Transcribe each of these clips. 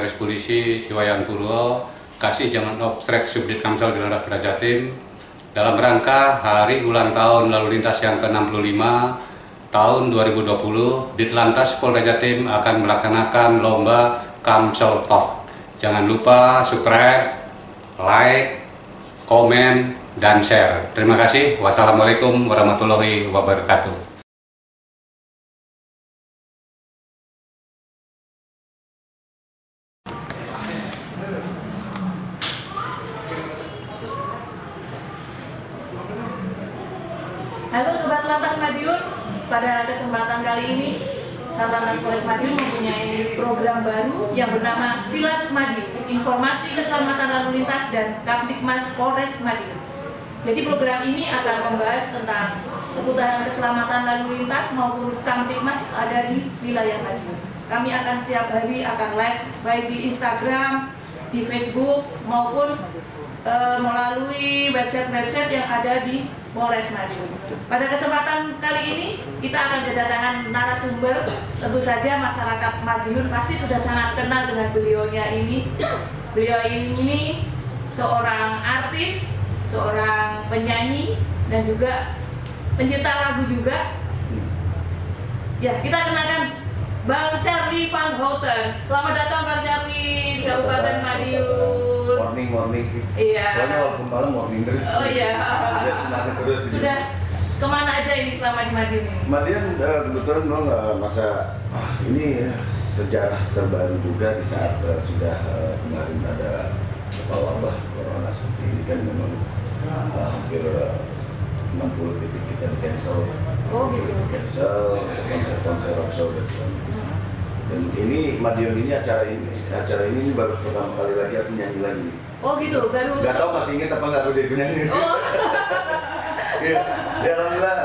Komisaris Polisi Iwayan Purwo, Kasih Jangan Obstrek Subdit Kamsel Dirlantas Polda Jatim, dalam rangka hari ulang tahun lalu lintas yang ke-65 tahun 2020, Ditlantas Polda Jatim akan melaksanakan lomba Kamsel Talk. Jangan lupa subscribe, like, komen, dan share. Terima kasih. Wassalamualaikum warahmatullahi wabarakatuh. Halo Sobat Lantas Madiun, pada kesempatan kali ini Satlantas Polres Madiun mempunyai program baru yang bernama Silat Madiun, Informasi Keselamatan Lalu Lintas dan Kapdikmas Polres Madiun. Jadi program ini akan membahas tentang seputaran keselamatan lalu lintas maupun Kapdikmas yang ada di wilayah Madiun. Kami akan setiap hari akan live baik di Instagram, di Facebook maupun melalui website-website yang ada di Polres Madiun. Pada kesempatan kali ini kita akan kedatangan narasumber. Tentu saja masyarakat Madiun pasti sudah sangat kenal dengan beliaunya ini. Beliau ini seorang artis, seorang penyanyi dan juga pencipta lagu juga. Ya, kita kenalkan Bang Charlie Van Houten. Selamat datang Bang Charlie di Kabupaten Madiun. Morning. Iya. Pokoknya walaupun malam morning terus. Oh iya. Biar semangat terus. Sudah kemana aja ini selama di Madiun ini? Madiun kebetulan memang masa ini sejarah terbaru juga di saat sudah kemarin ada wabah corona seperti ini kan memang hampir 60 titik kita di cancel. Oh gitu. Cancel konser roadshow dan sebagainya. Dan ini Madiun ini acara ini baru pertama kali lagi aku nyanyi lagi. Oh gitu, baru. Gak tau masih inget apa nggak aku jadi penyanyi. Oh. Ya, alhamdulillah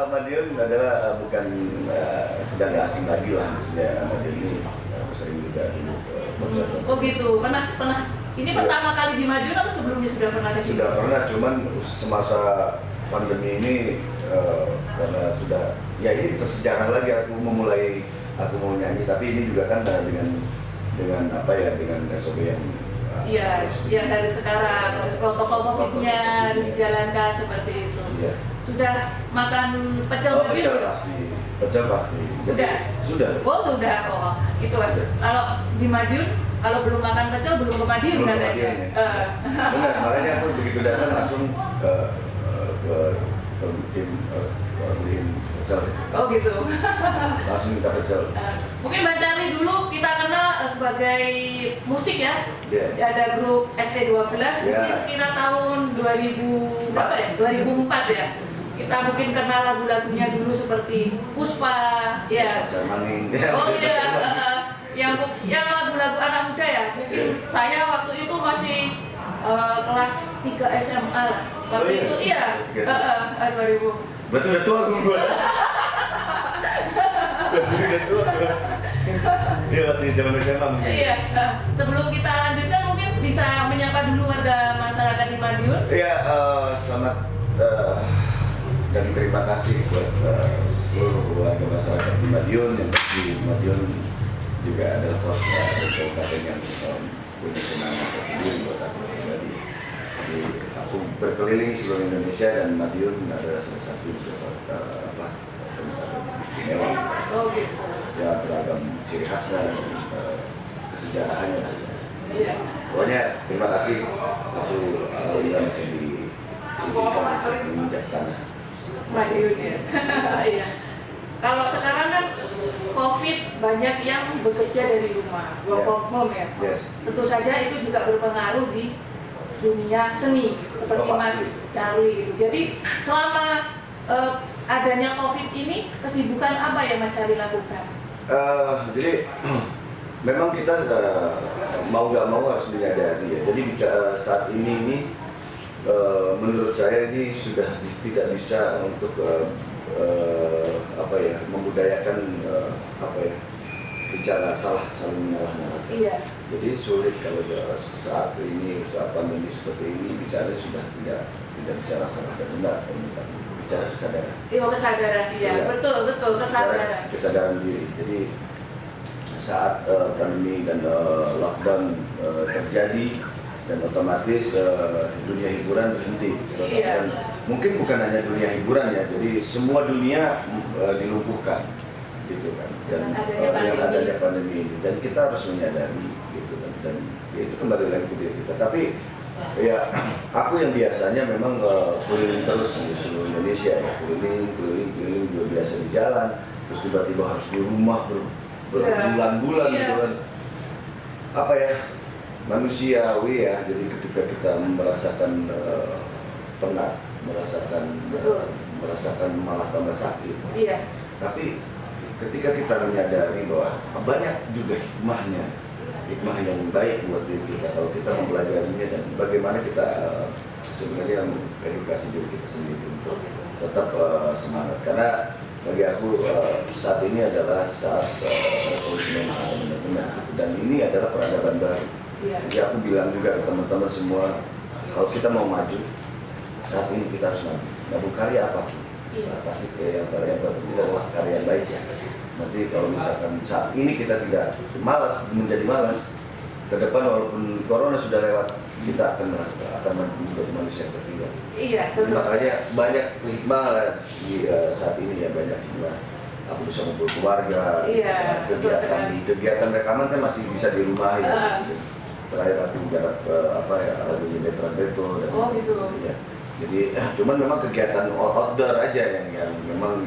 Madiun adalah bukan sudah nggak asing lagi lah, maksudnya Madiun ini sering juga dulu konser. Oh gitu, pernah. Ini ya. Pertama kali di Madiun atau sebelumnya sudah pernah ke sini? Sudah pernah, cuman semasa pandemi ini karena sudah ya ini bersejarah lagi aku mau nyanyi, tapi ini juga kan dengan apa ya, dengan SOP yang iya, yang dari sekarang protokol COVID-nya dijalankan seperti itu. Iya. Sudah makan pecel Madiun? Pecel pasti. Sudah. Oh sudah. Oh itu kan. Kalau di Madiun, kalau belum makan pecel belum ke Madiun katanya. Benar, makanya aku begitu datang langsung ke tim beliin pecel. Oh gitu. Langsung minta pecel. Mungkin Bang Charlie dulu kita kenal sebagai musik ya. Yeah. Ada grup ST12 mungkin sekira tahun 2000 berapa ya? 2004 ya. Kita mungkin kenal lagu-lagunya dulu seperti Puspa, ya. Maning. Oh iya, yang lagu-lagu anak muda ya. Mungkin saya waktu itu masih kelas 3 SMA lah. Waktu itu iya, 2000. Betul tua gue. Dia masih zaman SMA mungkin. Iya. Sebelum kita lanjutkan mungkin bisa menyapa dulu warga masyarakat di Madiun. Iya, selamat dan terima kasih buat seluruh warga masyarakat di Madiun. Yang pasti Madiun juga adalah kabupaten yang punya kenangan tersendiri buat aku pribadi. Jadi aku berkeliling seluruh Indonesia dan Madiun adalah salah satu tempat istimewa. Oh gitu. Ya beragam ciri khasnya dan kesejarahannya. Iya. Pokoknya terima kasih aku alhamdulillah masih diizinkan untuk menginjak tanah Madiun ya. Iya. Kalau sekarang kan COVID banyak yang bekerja dari rumah, work from home ya. Yes. Tentu saja itu juga berpengaruh di dunia seni seperti Mas Charlie gitu. Jadi selama adanya COVID ini kesibukan apa yang Mas Charlie lakukan? Jadi memang kita mau nggak mau harus menyadari ya. Jadi saat ini menurut saya ini sudah tidak bisa untuk membudayakan bicara saling menyalahkan. Iya. Jadi sulit kalau saat pandemi seperti ini bicara sudah tidak bicara salah dan benar, bicara kesadaran. Iya, kesadaran, iya. Betul, kesadaran. Kesadaran diri. Jadi saat pandemi dan lockdown terjadi dan otomatis dunia hiburan berhenti. Dan mungkin bukan hanya dunia hiburan ya, jadi semua dunia dilumpuhkan gitu kan. Dan yang adanya pandemi ini, dan kita harus menyadari gitu kan. Dan itu kembali lagi ke diri kita. Tapi ya aku yang biasanya memang keliling terus di seluruh Indonesia ya, keliling juga biasa di jalan, terus tiba-tiba harus di rumah berbulan-bulan gitu kan. Apa ya, manusiawi ya, jadi ketika kita merasakan penat, merasakan malah tambah sakit. Iya. Tapi ketika kita menyadari bahwa banyak juga hikmah yang baik buat diri kita kalau kita mempelajarinya, dan bagaimana kita sebenarnya mengedukasi diri kita sendiri untuk tetap semangat. Karena bagi aku saat ini adalah saat revolusi mental benar-benar, dan ini adalah peradaban baru. Jadi aku bilang juga ke teman-teman semua, kalau kita mau maju, saat ini kita harus maju. Nah, karya apapun, pasti yang terpenting adalah karya yang baik ya. Nanti kalau misalkan saat ini kita tidak menjadi malas, ke depan walaupun corona sudah lewat, kita akan menjadi manusia yang tertinggal. Iya, betul. Makanya banyak hikmah di saat ini ya, banyak hikmah. Aku bisa ngumpul keluarga, kegiatan rekaman kan masih bisa di rumah ya. Terakhir aku garap lagunya Betran Beto dan gitu. Ya. Jadi cuman memang kegiatan outdoor aja yang memang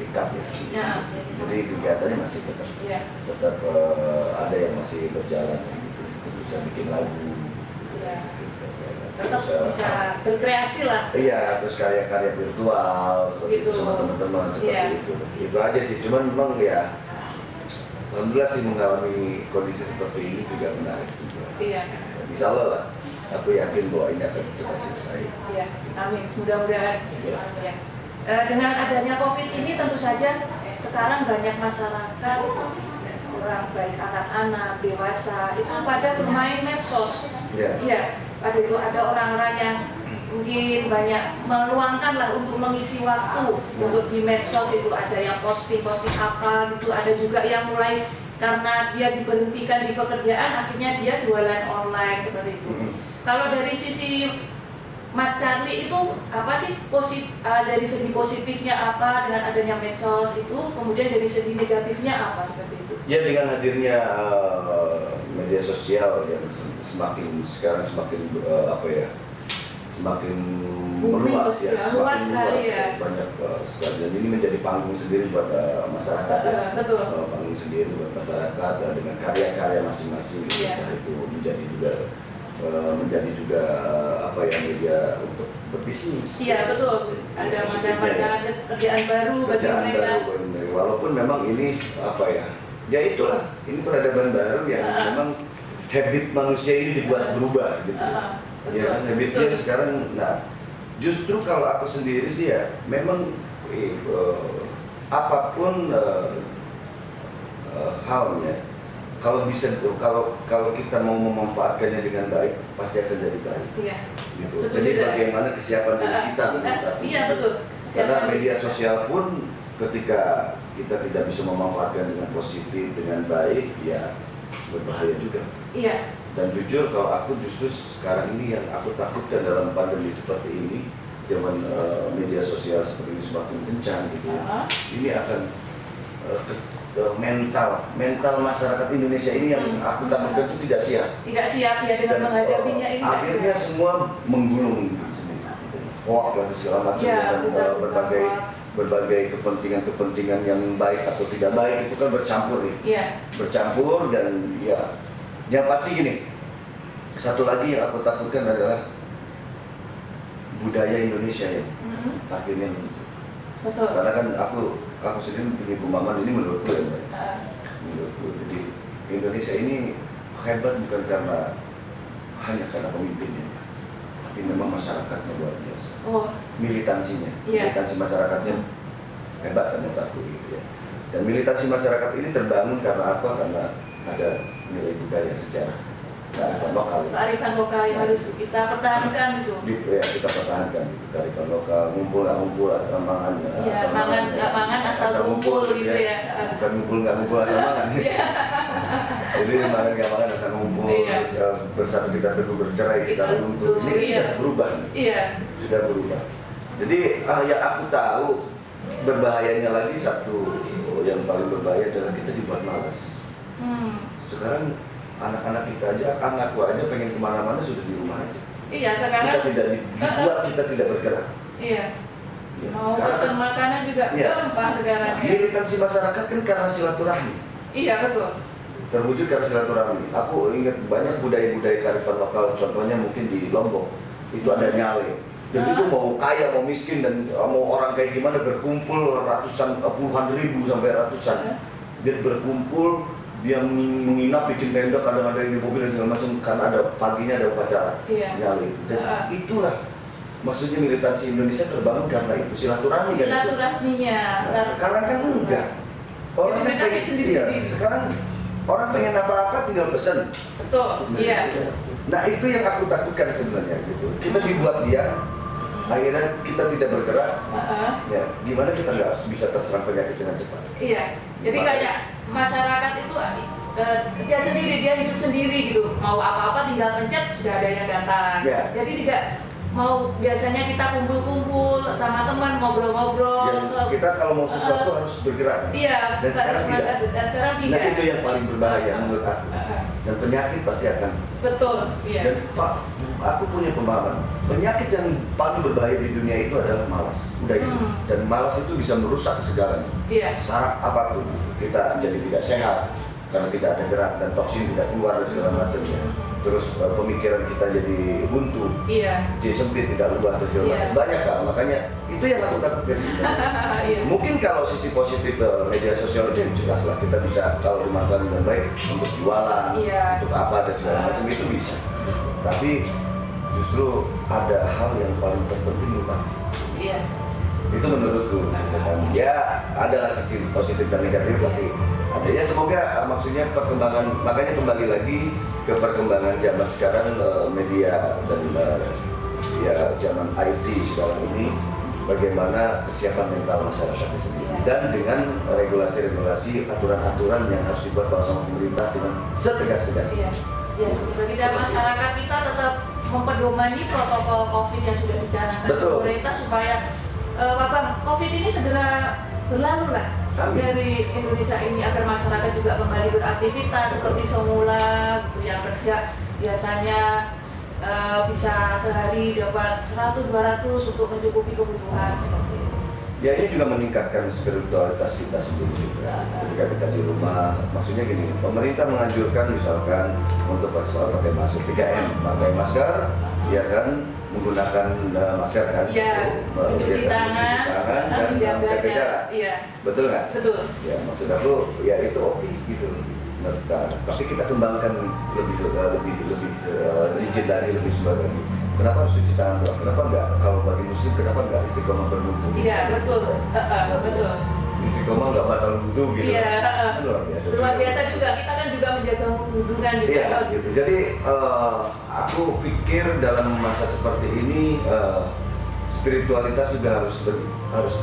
dekat ya. Jadi kegiatannya masih tetap ada yang masih berjalan gitu. Bisa bikin lagu. Tetap bisa berkreasi lah. Iya, terus karya-karya virtual seperti itu sama teman-teman seperti itu. Itu aja sih. Cuman memang ya, alhamdulillah sih mengalami kondisi seperti ini juga menarik juga. Iya. Insya Allah lah, aku yakin bahwa ini akan cepat selesai. Iya, amin. Mudah-mudahan. Ya. Dengan adanya COVID ini tentu saja sekarang banyak masyarakat, orang baik anak-anak, dewasa itu pada bermain medsos. Iya. Pada itu ada orang-orang yang mungkin banyak meluangkan lah untuk mengisi waktu untuk di medsos. Itu ada yang posting apa gitu, ada juga yang mulai karena dia diberhentikan di pekerjaan akhirnya dia jualan online seperti itu. Kalau dari sisi Mas Charlie itu apa sih dari segi positifnya apa dengan adanya medsos itu, kemudian dari segi negatifnya apa seperti itu? Ya, dengan hadirnya media sosial yang semakin semakin meluas ya, banyak sekali, dan ini menjadi panggung sendiri buat masyarakat ya. Panggung sendiri buat masyarakat dengan karya-karya masing-masing. Itu menjadi juga media untuk berbisnis. Iya, betul. Ada macam-macam kerjaan baru bagi mereka. Walaupun memang ini ya itulah, ini peradaban baru yang memang habit manusia ini dibuat berubah gitu. Ya kan, habitnya sekarang. Nah, justru kalau aku sendiri sih ya, memang apapun halnya, kalau kita mau memanfaatkannya dengan baik, pasti akan jadi baik. Iya. Gitu. Jadi bagaimana kesiapan diri kita untuk Iya, betul. Karena media sosial pun ketika kita tidak bisa memanfaatkan dengan positif, dengan baik, ya berbahaya juga. Iya. Dan jujur kalau aku justru sekarang ini yang aku takutkan dalam pandemi seperti ini, zaman media sosial seperti ini semakin kencang gitu ya. Ini akan mental masyarakat Indonesia ini yang aku takutkan itu tidak siap. Tidak siap ya dengan menghadapinya ini. Akhirnya semua menggulung sendiri. Hoax lah segala macam dan berbagai kepentingan yang baik atau tidak baik itu kan bercampur nih. Iya. Bercampur, dan ya yang pasti gini. Satu lagi yang aku takutkan adalah budaya Indonesia ya. Akhirnya betul. Karena kan aku sendiri punya pemahaman ini menurutku ya, Mbak. Menurutku, jadi Indonesia ini hebat bukan hanya karena pemimpinnya, tapi memang masyarakatnya luar biasa. Militansinya, militansi masyarakatnya hebat menurut aku gitu ya. Dan militansi masyarakat ini terbangun karena apa? Karena ada nilai budaya sejarah, kearifan lokal. Kearifan lokal yang harus kita pertahankan gitu. Ya, kita pertahankan gitu. Kearifan lokal, ngumpul asal mangan. Iya, mangan asal ngumpul gitu ya. Bukan ngumpul asal mangan. Jadi kemarin nggak makan asal ngumpul, Iya. bersatu kita teguh bercerai kita runtuh. Ini kan Iya. sudah berubah, Iya. sudah berubah. Jadi yang aku tahu berbahayanya lagi satu, yang paling berbahaya adalah kita dibuat malas. Sekarang anak-anak kita aja, anakku aja pengen kemana-mana sudah di rumah aja. Iya, sekarang Kita tidak dibuat, kita tidak bergerak. iya. Ya, Mau karena pesen makanan juga Iya. gampang sekarang ya. militansi masyarakat kan karena silaturahmi. Iya, betul. Terwujud karena silaturahmi. Aku ingat banyak budaya-budaya kearifan lokal, contohnya mungkin di Lombok itu ada nyale. Dan itu mau kaya, mau miskin, dan mau orang kayak gimana berkumpul ratusan, puluhan ribu sampai ratusan. Dia berkumpul, dia menginap, bikin tenda, kadang ada yang di mobil dan segala macam karena ada paginya ada upacara Iya. nyale. Dan itulah maksudnya militansi Indonesia terbangun karena itu silaturahmi kan. Silaturahminya. Nah, sekarang kan enggak. Orang Jadi kan mereka pengen sendiri-sendiri. sekarang orang pengen apa-apa tinggal pesan. Betul. Iya. Nah itu yang aku takutkan sebenarnya gitu. Kita dibuat dia, akhirnya kita tidak bergerak. Ya, gimana kita nggak bisa terserang penyakit dengan cepat? Iya. Jadi kayak masyarakat itu kerja sendiri, dia hidup sendiri gitu. Mau apa-apa tinggal pencet sudah ada yang datang. Ya. Jadi tidak mau biasanya kita kumpul-kumpul sama teman ngobrol-ngobrol. Ya, kita kalau mau sesuatu harus bergerak. Iya. Dan sekarang tidak. Dan sekarang Nah tidak. itu yang paling berbahaya menurut aku. Dan penyakit pasti akan. Betul. Iya. Dan Pak, aku punya pemahaman. Penyakit yang paling berbahaya di dunia itu adalah malas. Udah itu. Dan malas itu bisa merusak segalanya. Iya. Saraf apapun kita jadi tidak sehat karena tidak ada gerak dan toksin tidak keluar dan segala macamnya. Terus pemikiran kita jadi buntu, Iya. jadi sempit, tidak luas dan segala macam. Banyak hal, makanya itu yang aku takutkan. Iya. Mungkin kalau sisi positif media sosial itu jelas lah kita bisa kalau dimanfaatkan dengan baik untuk jualan, Iya. untuk apa dan segala macam itu bisa. Tapi justru ada hal yang paling terpenting lupa. Iya. Itu menurutku. Ya adalah sisi positif dan negatif pasti ada. Ya semoga maksudnya perkembangan, makanya kembali lagi ke perkembangan zaman sekarang media dan ya zaman IT sekarang ini bagaimana kesiapan mental masyarakat sendiri dan dengan regulasi-regulasi aturan-aturan yang harus dibuat bersama pemerintah dengan setegas-tegasnya. Iya. Ya seperti kita masyarakat kita tetap mempedomani protokol COVID yang sudah dicanangkan Betul. pemerintah supaya wabah COVID ini segera berlalu lah dari Indonesia ini agar masyarakat juga kembali beraktivitas seperti semula gitu. Yang kerja biasanya bisa sehari dapat 100-200 untuk mencukupi kebutuhan seperti itu. Ya ini juga meningkatkan spiritualitas kita sendiri juga. Ketika kita di rumah, maksudnya gini, pemerintah menganjurkan misalkan untuk soal pakai masker 3M, pakai masker, ya kan, menggunakan masker kan, Iya, mencuci tangan, dan menjaga jarak. Iya. Betul nggak? Betul. Ya maksud aku ya itu oke gitu. Nah, tapi kita kembangkan lebih rigid lagi, lebih sebar lagi. Kenapa harus cuci tangan doang? Kenapa nggak kalau bagi muslim kenapa nggak istiqomah berwudu? Iya betul. Betul. Istiqomah nggak batal wudu gitu. Iya. Luar biasa. Luar biasa juga, kita kan juga menjaga hubungan gitu. Iya, gitu. Jadi aku pikir dalam masa seperti ini spiritualitas juga harus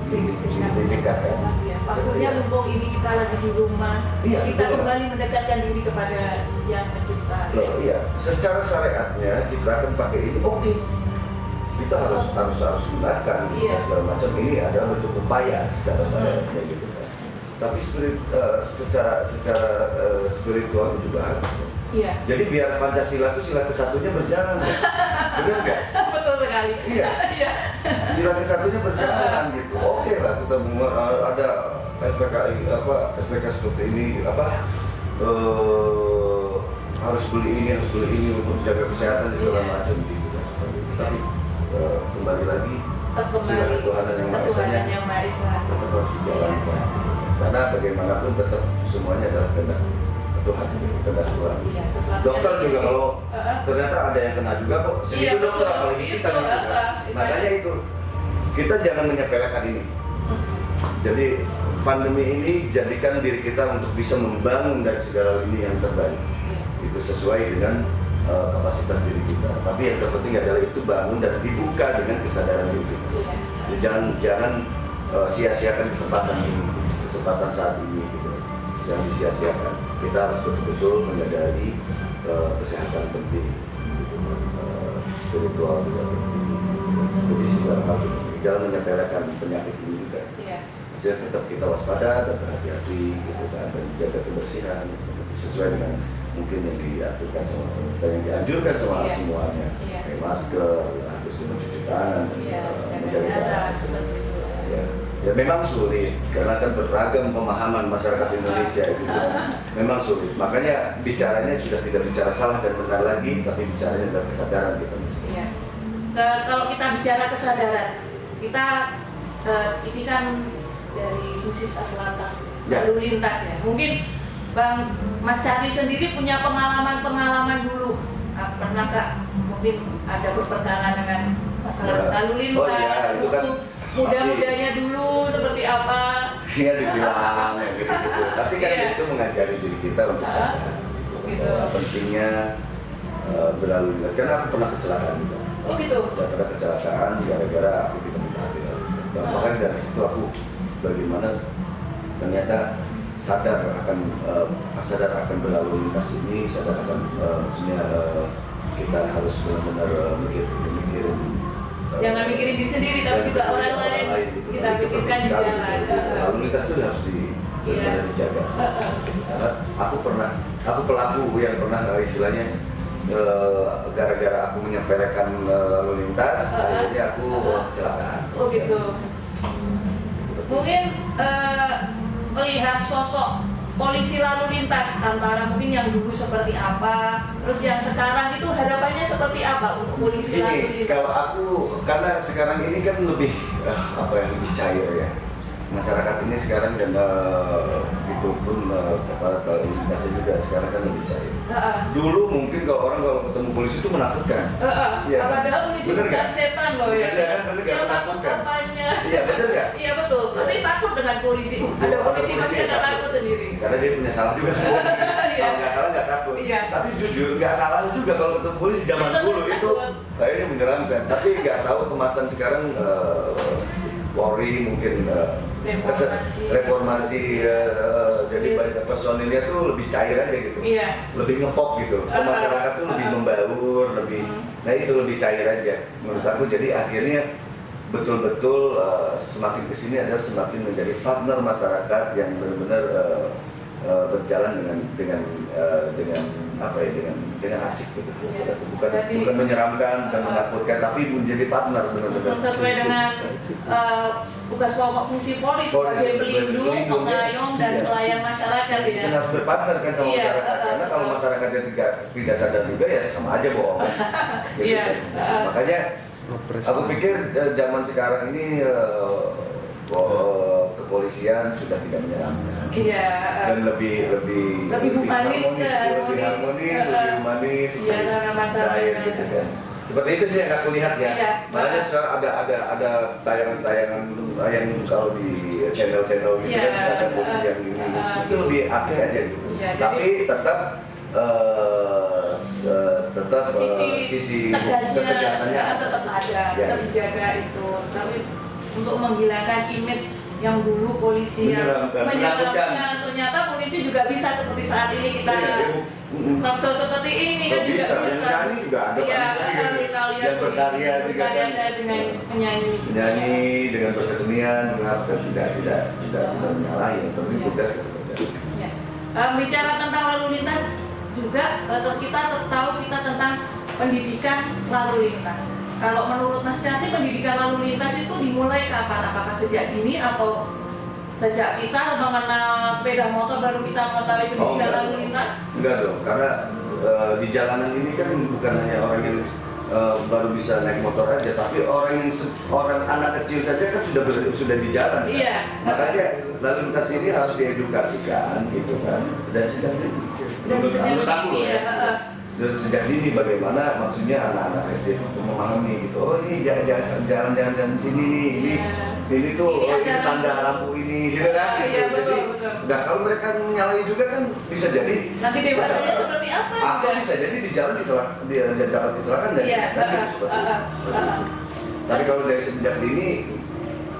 ditingkatkan. Waktunya mumpung ini kita lagi di rumah, Iya, kita betul. kembali mendekatkan diri kepada yang mencipta. Loh, iya, secara syariatnya kita akan pakai ini oke. Kita harus gunakan Iya. segala macam, ini adalah bentuk upaya secara syariatnya gitu kan. Tapi secara spiritual juga harus. Iya. Jadi biar Pancasila itu sila kesatunya berjalan, ya. Benar nggak? Betul sekali. Iya. Iya. Sila kesatunya berjalan gitu. Oke lah kita ada SPKI SPK seperti ini harus beli ini untuk jaga kesehatan dan segala macam gitu kan. Tapi kembali lagi sila ketuhanan yang Maha Esa-nya yang Maha Esa. tetap harus dijalankan. Karena bagaimanapun tetap semuanya adalah kehendak Tuhan, kehendak Tuhan. Iya, sesuatu Dokter yang juga penting. kalau ternyata ada yang kena juga kok. Iya, Segitu dokter betul. apalagi kita Itu, gitu kan. Makanya itu kita jangan menyepelekan ini. Jadi pandemi ini jadikan diri kita untuk bisa membangun dari segala ini yang terbaik. Itu sesuai dengan kapasitas diri kita. Tapi yang terpenting adalah itu bangun dan dibuka dengan kesadaran diri kita. Jadi jangan sia-siakan kesempatan ini, kesempatan saat ini gitu. Jangan disia-siakan. kita harus betul-betul menyadari kesehatan penting, spiritual juga penting, jadi segala hal jangan menyepelekan penyakit ini juga. Jadi tetap kita waspada dan berhati-hati gitu kan, dan jaga kebersihan sesuai dengan mungkin yang diaturkan sama dan yang dianjurkan sama semuanya. Pakai masker, harus mencuci tangan, menjaga jarak. Ya memang sulit karena kan beragam pemahaman masyarakat Indonesia itu memang sulit. Makanya bicaranya sudah tidak bicara salah dan benar lagi, tapi bicaranya adalah kesadaran kita. Iya. Kalau kita bicara kesadaran, kita ini kan dari Busis Atlantas lalu lintas ya. Mungkin Bang Mas Charlie sendiri punya pengalaman dulu. Pernah nggak mungkin ada berperkara dengan masalah lalu lintas? Itu kan muda-mudanya dulu seperti apa? Iya dibilang gitu. Tapi kan itu mengajari diri kita untuk sadar pentingnya berlalu lintas. Karena aku pernah kecelakaan juga. Oh gitu. Pernah kecelakaan gara-gara aku tidak mentaati. Dan makanya dari situ aku bagaimana ternyata sadar akan berlalu lintas ini, sadar akan maksudnya kita harus benar-benar mikirin. Jangan mikirin diri sendiri, tapi juga orang lain kita pikirkan di jalan. Lalu lintas itu harus dijaga. Karena aku pelaku yang pernah istilahnya gara-gara aku menyepelekan lalu lintas, akhirnya aku kecelakaan. Oh gitu. Mungkin melihat sosok polisi lalu lintas antara mungkin yang dulu seperti apa, terus yang sekarang itu harapannya seperti apa untuk polisi lalu lintas? Kalau aku, karena sekarang ini kan lebih lebih cair ya. Masyarakat ini sekarang dan itu pun lalu lintasnya juga sekarang kan lebih cair. Dulu mungkin kalau ketemu polisi itu menakutkan. Padahal polisi bukan setan loh ya. Yang menakutkan. Iya betul nggak? Iya betul. Tapi takut dengan polisi. Ada polisi pasti ada takut sendiri. Karena dia punya salah juga. Kalau nggak salah nggak takut. Tapi jujur nggak salah juga kalau ketemu polisi zaman dulu itu kayaknya menyeramkan. Tapi nggak tahu kemasan sekarang Polri mungkin reformasi jadi banyak personilnya tuh lebih cair aja gitu, lebih ngepop gitu, masyarakat tuh lebih membaur, nah itu lebih cair aja menurut aku. Jadi akhirnya betul-betul semakin kesini adalah semakin menjadi partner masyarakat yang benar-benar berjalan dengan asik gitu. Bukan menyeramkan dan menakutkan, tapi menjadi partner benar-benar sesuai dengan tugas pokok fungsi Polri sebagai pelindung, pengayom dan pelayan masyarakat ya. Harus berpartner kan sama masyarakat, karena kalau masyarakatnya tidak sadar juga ya sama aja bohong. Makanya aku pikir zaman sekarang ini kepolisian sudah tidak menyeramkan dan lebih humanis, lebih humanis, cair gitu kan. Seperti itu sih yang aku lihat ya. Makanya sekarang ada tayangan-tayangan yang kalau di channel-channel gitu kan ada polisi yang ini itu lebih asik aja gitu. Tapi tetap sisi ketegasannya tetap ada, tetap dijaga itu. Tapi untuk menghilangkan image yang dulu polisi yang menyeramkan, ternyata polisi juga bisa seperti saat ini kita tampil seperti ini kan juga bisa. Nyanyi juga ada kita lihat yang berkarya juga kan dengan menyanyi dengan berkesenian, tidak menyalahi, tapi tugas kita. Bicara tentang lalu lintas juga kita tahu tentang pendidikan lalu lintas. Kalau menurut Mas Charlie, pendidikan lalu lintas itu dimulai kapan? Apakah sejak dini atau sejak kita mengenal sepeda motor baru kita mengetahui pendidikan lalu lintas? Enggak dong, karena di jalanan ini kan bukan hanya orang yang baru bisa naik motor aja, tapi orang anak kecil saja kan sudah di jalan. Makanya lalu lintas ini harus diedukasikan, gitu kan, dan sejak dini. Dari sejak dini bagaimana maksudnya anak-anak SD memahami gitu. Oh ini jalan-jalan sini nih, ini tuh ini tanda lampu ini gitu kan. Jadi, nah kalau mereka menyalahi juga kan bisa jadi nanti dewasanya seperti apa? Bisa jadi di jalan dia dapat kecelakaan dan seperti itu. Tapi kalau dari sejak dini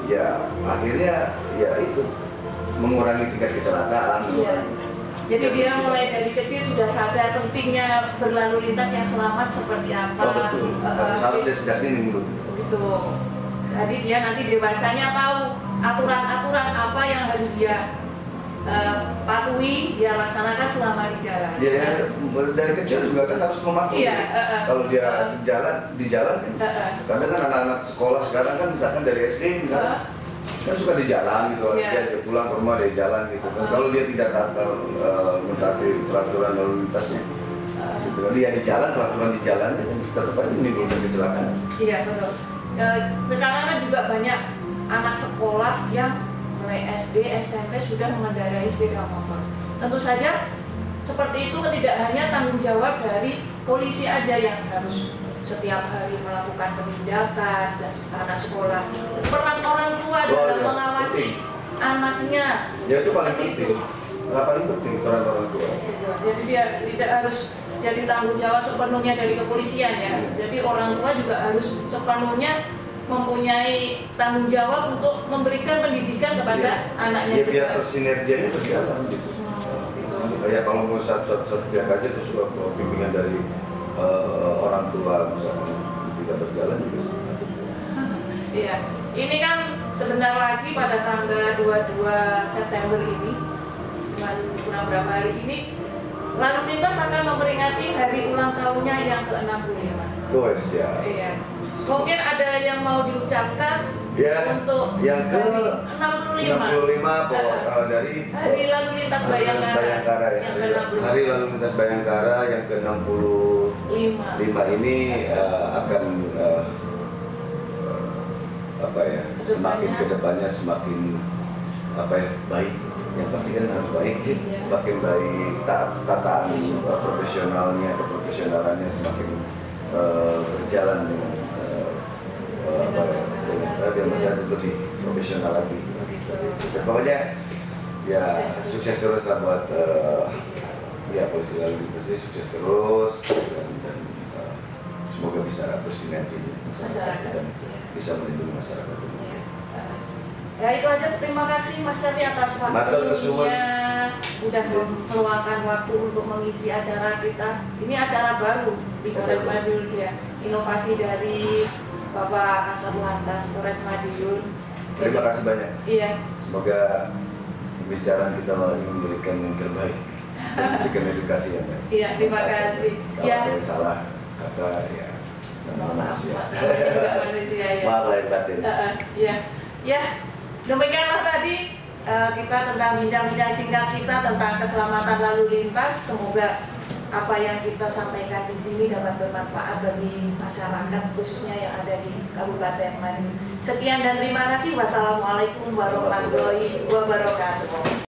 ya akhirnya ya itu mengurangi tingkat kecelakaan. Jadi dia mulai dari kecil sudah sadar pentingnya berlalu lintas yang selamat seperti apa. Oh, betul. Harus dari sejak ini menurut. Gitu. Jadi dia nanti dewasanya tahu aturan-aturan apa yang harus dia patuhi, dia laksanakan selama di jalan. Dia dari kecil juga kan harus mematuhi. Iya, kalau dia di jalan kan, kadang kan anak-anak sekolah sekarang kan misalkan dari SD misalkan kan suka di jalan gitu, dia pulang ke rumah dari jalan gitu kan. Kalau dia tidak mentaati peraturan lalu lintasnya, gitu kan, dia di jalan, peraturan di jalan kan tetap aja menimbulkan kecelakaan. Iya betul. Sekarang kan juga banyak anak sekolah yang mulai SD, SMP sudah mengendarai sepeda motor. Tentu saja seperti itu tidak hanya tanggung jawab dari polisi aja yang harus setiap hari melakukan penindakan anak sekolah. Peran orang tua dalam mengawasi anaknya. Ya itu paling penting. Paling penting peran orang tua. Jadi dia tidak harus jadi tanggung jawab sepenuhnya dari kepolisian ya. Jadi orang tua juga harus sepenuhnya mempunyai tanggung jawab untuk memberikan pendidikan kepada anaknya. Ya biar sinergianya berjalan gitu. Ya kalau mau satu pihak aja terus bimbingan dari orang tua misalnya tidak berjalan juga. Iya. Ini kan sebentar lagi pada tanggal 22 September ini, kurang berapa hari ini, lalu lintas akan memperingati hari ulang tahunnya yang ke-65. Guys ya. Iya. Mungkin ada yang mau diucapkan untuk yang ke 65 dari hari lalu lintas Bayangkara yang ke-65. Hari lalu lintas Bayangkara yang ke-65 ini akan semakin kedepannya semakin baik. Yang pasti kan harus baik, semakin baik tataan keprofesionalannya semakin berjalan dengan dia masih lebih profesional lagi. Dan pokoknya ya sukses terus lah buat ya polisi lalu lintas ini, sukses terus dan semoga bisa bersinergi masyarakat dan bisa melindungi masyarakat. Ya itu aja, terima kasih Mas Syafri atas waktunya sudah meluangkan waktu untuk mengisi acara kita. Ini acara baru di Polres Madiun ya, inovasi dari Bapak Kasat Lantas Polres Madiun. Terima kasih banyak. Iya. Semoga pembicaraan kita ini memberikan yang terbaik, memberikan edukasi yang baik. Iya, terima kasih. Kalau ada yang salah kata ya, manusia. Maaf lahir batin. Ya, demikianlah tadi kita tentang bincang-bincang singkat kita tentang keselamatan lalu lintas. Semoga apa yang kita sampaikan di sini dapat bermanfaat bagi masyarakat khususnya yang ada di Kabupaten Madiun. Sekian dan terima kasih. Wassalamualaikum warahmatullahi wabarakatuh.